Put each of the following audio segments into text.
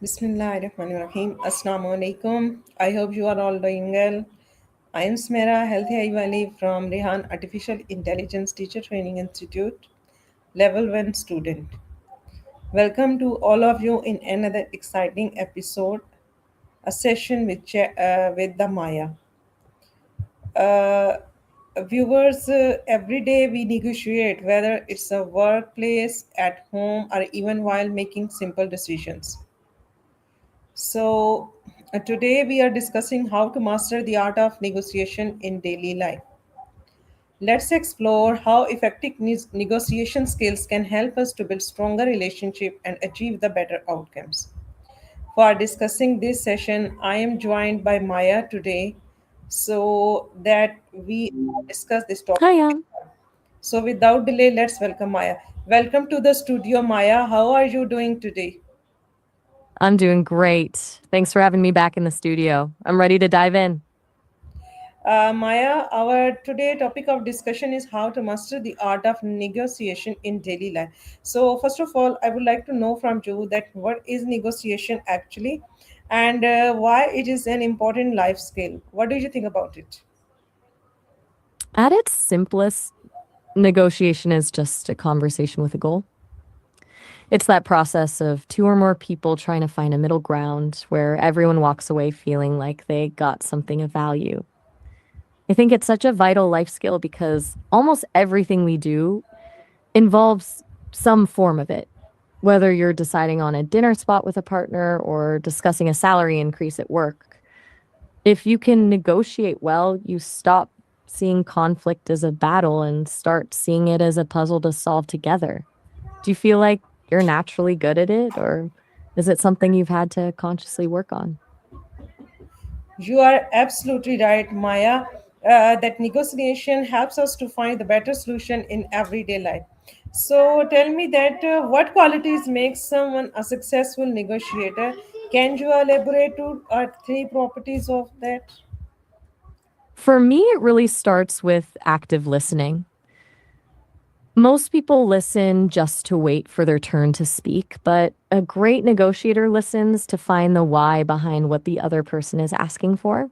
Bismillahirrahmanirrahim. Assalamu alaikum. I hope you are all doing well. I am Sumera, Healthy Wali from Rehan Artificial Intelligence Teacher Training Institute, Level 1 student. Welcome to all of you in another exciting episode, a session with the Maya. Uh, Viewers, every day we negotiate, whether it's a workplace, at home, or even while making simple decisions. Today we are discussing how to master the art of negotiation in daily life. Let's explore how effective negotiation skills can help us to build stronger relationships and achieve the better outcomes. For discussing this session, I am joined by Maya today so that we discuss this topic. Hiya. So, without delay, let's welcome Maya. Welcome to the studio, Maya. How are you doing today? I'm doing great. Thanks for having me back in the studio. I'm ready to dive in. Maya, our today topic of discussion is how to master the art of negotiation in daily life. So, first of all, I would like to know from you that what is negotiation actually, and why it is an important life skill. What do you think about it? At its simplest, negotiation is just a conversation with a goal. It's that process of two or more people trying to find a middle ground where everyone walks away feeling like they got something of value. I think it's such a vital life skill because almost everything we do involves some form of it. Whether you're deciding on a dinner spot with a partner or discussing a salary increase at work, if you can negotiate well, you stop seeing conflict as a battle and start seeing it as a puzzle to solve together. Do you feel like you're naturally good at it, or is it something you've had to consciously work on? You are absolutely right, Maya, that negotiation helps us to find the better solution in everyday life. So tell me that what qualities make someone a successful negotiator? Can you elaborate to three properties of that? For me, it really starts with active listening. Most people listen just to wait for their turn to speak, but a great negotiator listens to find the why behind what the other person is asking for.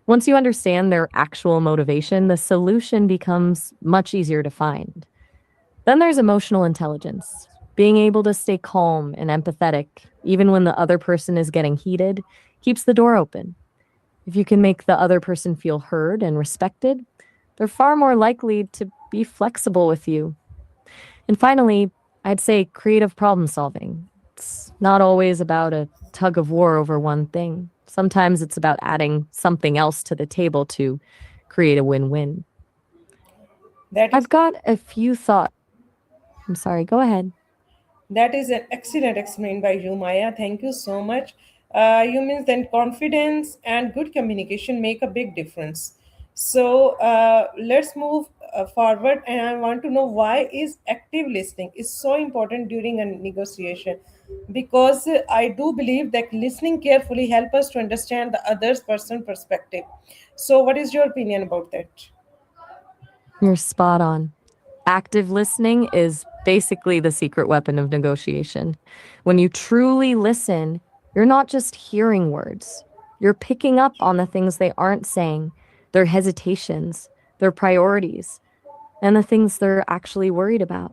Once you understand their actual motivation, the solution becomes much easier to find. Then there's emotional intelligence. Being able to stay calm and empathetic, even when the other person is getting heated, keeps the door open. If you can make the other person feel heard and respected, they're far more likely to be flexible with you. And finally, I'd say creative problem solving. It's not always about a tug of war over one thing. Sometimes it's about adding something else to the table to create a win win. That is I've got a few thoughts. I'm sorry, go ahead. That is an excellent explained by you, Maya. Thank you so much. You means then confidence and good communication make a big difference. So let's move forward, and I want to know why is active listening is so important during a negotiation, because I do believe that listening carefully help us to understand the other's person perspective. So, what is your opinion about that? You're spot on. Active listening is basically the secret weapon of negotiation. When you truly listen, you're not just hearing words, you're picking up on the things they aren't saying, their hesitations, their priorities, and the things they're actually worried about.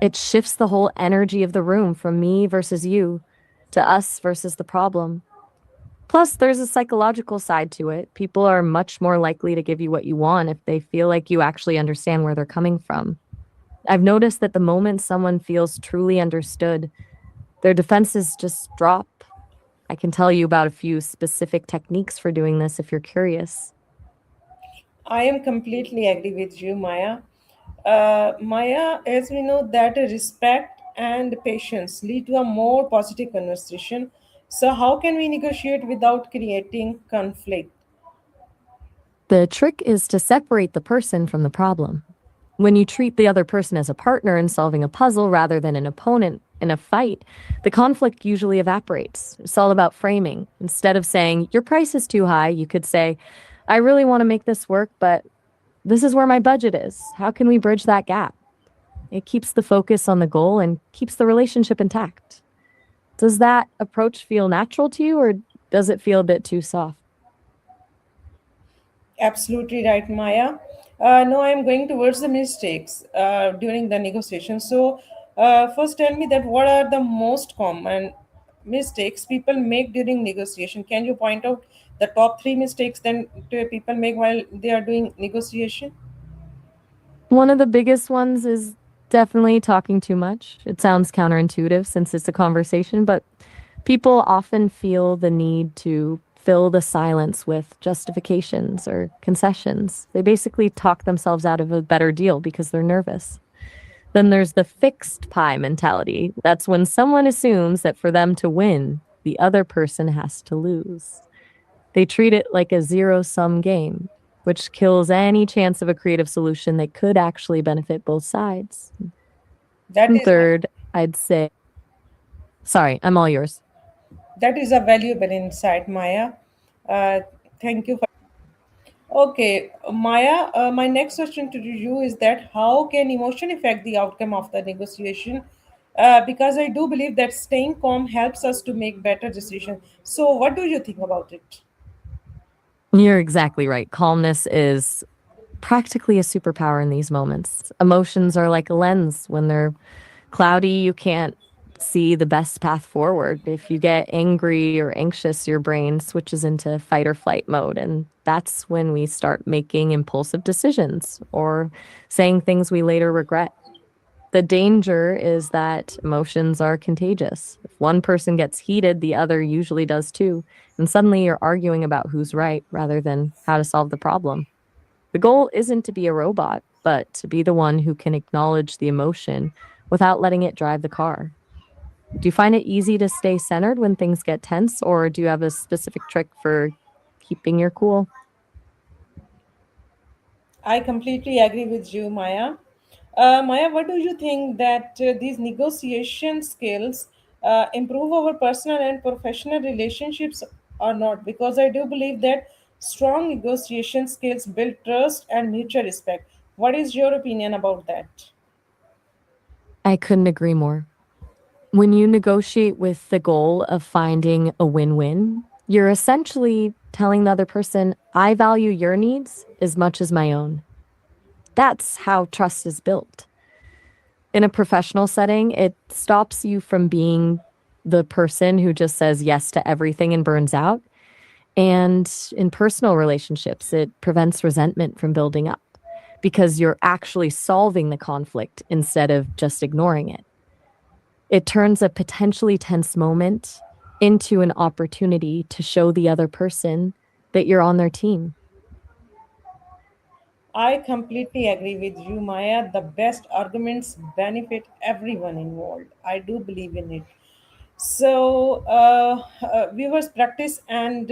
It shifts the whole energy of the room from me versus you to us versus the problem. Plus, there's a psychological side to it. People are much more likely to give you what you want if they feel like you actually understand where they're coming from. I've noticed that the moment someone feels truly understood, their defenses just drop. I can tell you about a few specific techniques for doing this if you're curious. I am completely agree with you, Maya. Maya, as we know that respect and patience lead to a more positive conversation. So how can we negotiate without creating conflict? The trick is to separate the person from the problem. When you treat the other person as a partner in solving a puzzle rather than an opponent in a fight, the conflict usually evaporates. It's all about framing. Instead of saying, your price is too high, you could say, I really want to make this work, but this is where my budget is. How can we bridge that gap? It keeps the focus on the goal and keeps the relationship intact. Does that approach feel natural to you, or does it feel a bit too soft? Absolutely right, Maya. No, I'm going towards the mistakes during the negotiation. So, first tell me that what are the most common mistakes people make during negotiation? Can you point out the top three mistakes then people make while they are doing negotiation? One of the biggest ones is definitely talking too much. It sounds counterintuitive since it's a conversation, but people often feel the need to fill the silence with justifications or concessions. They basically talk themselves out of a better deal because they're nervous. Then there's the fixed pie mentality. That's when someone assumes that for them to win, the other person has to lose. They treat it like a zero sum game, which kills any chance of a creative solution that could actually benefit both sides. That And is third, I'd say, sorry, I'm all yours. that is a valuable insight, Maya. Thank you for. Okay, Maya, my next question to you is that how can emotion affect the outcome of the negotiation? Because I do believe that staying calm helps us to make better decisions. So, what do you think about it? You're exactly right. Calmness is practically a superpower in these moments. Emotions are like a lens. When they're cloudy, you can't see the best path forward. If you get angry or anxious, your brain switches into fight or flight mode. And that's when we start making impulsive decisions or saying things we later regret. The danger is that emotions are contagious. If one person gets heated, the other usually does too. And suddenly you're arguing about who's right rather than how to solve the problem. The goal isn't to be a robot, but to be the one who can acknowledge the emotion without letting it drive the car. Do you find it easy to stay centered when things get tense, or do you have a specific trick for keeping your cool? I completely agree with you, Maya. Maya, what do you think that these negotiation skills improve our personal and professional relationships or not? Because I do believe that strong negotiation skills build trust and mutual respect. What is your opinion about that? I couldn't agree more. When you negotiate with the goal of finding a win win, you're essentially telling the other person, I value your needs as much as my own. That's how trust is built. In a professional setting, it stops you from being the person who just says yes to everything and burns out. And in personal relationships, it prevents resentment from building up because you're actually solving the conflict instead of just ignoring it. It turns a potentially tense moment into an opportunity to show the other person that you're on their team. I completely agree with you, Maya. The best arguments benefit everyone involved. I do believe in it. So, viewers' practice and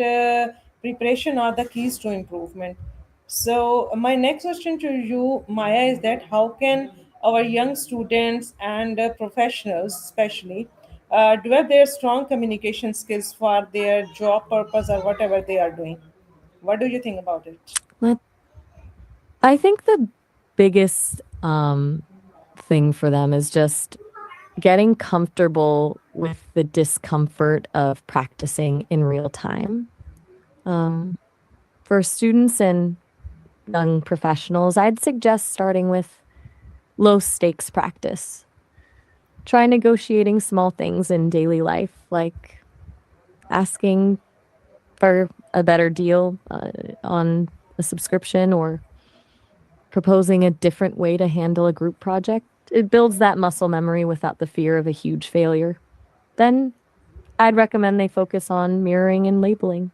preparation are the keys to improvement. So, my next question to you, Maya, is that how can our young students and professionals, especially, develop their strong communication skills for their job purpose or whatever they are doing? What do you think about it? Let I think the biggest thing for them is just getting comfortable with the discomfort of practicing in real time. Um, for students and young professionals, I'd suggest starting with low stakes practice. Try negotiating small things in daily life, like asking for a better deal on a subscription or proposing a different way to handle a group project. It builds that muscle memory without the fear of a huge failure. Then I'd recommend they focus on mirroring and labeling.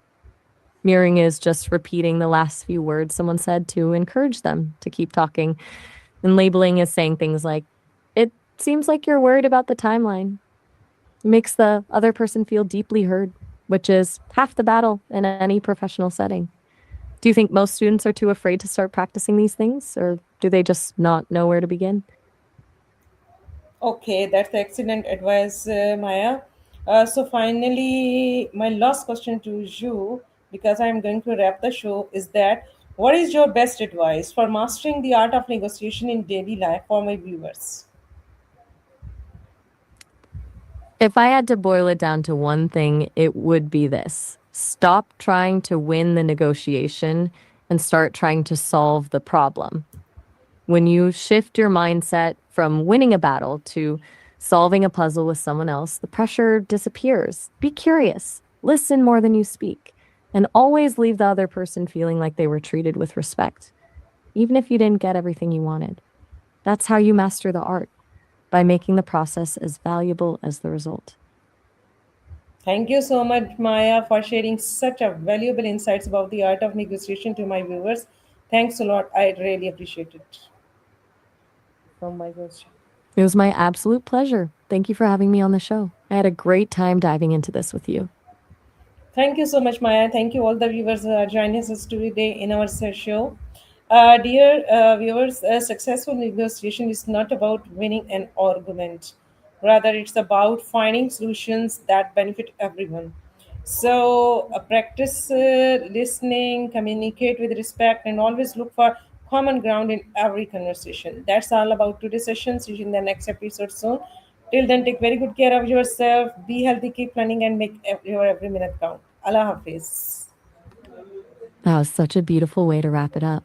Mirroring is just repeating the last few words someone said to encourage them to keep talking. And labeling is saying things like, it seems like you're worried about the timeline. It makes the other person feel deeply heard, which is half the battle in any professional setting. Do you think most students are too afraid to start practicing these things, or do they just not know where to begin? Okay, that's excellent advice, Maya. So finally, my last question to you, because I'm going to wrap the show, is that what is your best advice for mastering the art of negotiation in daily life for my viewers? If I had to boil it down to one thing, it would be this: stop trying to win the negotiation and start trying to solve the problem. When you shift your mindset from winning a battle to solving a puzzle with someone else, the pressure disappears. Be curious, listen more than you speak, and always leave the other person feeling like they were treated with respect, even if you didn't get everything you wanted. That's how you master the art, by making the process as valuable as the result. Thank you so much, Maya, for sharing such a valuable insights about the art of negotiation to my viewers. Thanks a lot. I really appreciate it. From my question. It was my absolute pleasure. Thank you for having me on the show. I had a great time diving into this with you. Thank you so much, Maya. Thank you, all the viewers joining us today in our show. Dear viewers, successful negotiation is not about winning an argument. Rather, it's about finding solutions that benefit everyone. So, practice listening, communicate with respect, and always look for common ground in every conversation. That's all about today's session. See you in the next episode soon. Till then, take very good care of yourself. Be healthy, keep learning, and make your every minute count. Allah Hafiz. That was such a beautiful way to wrap it up.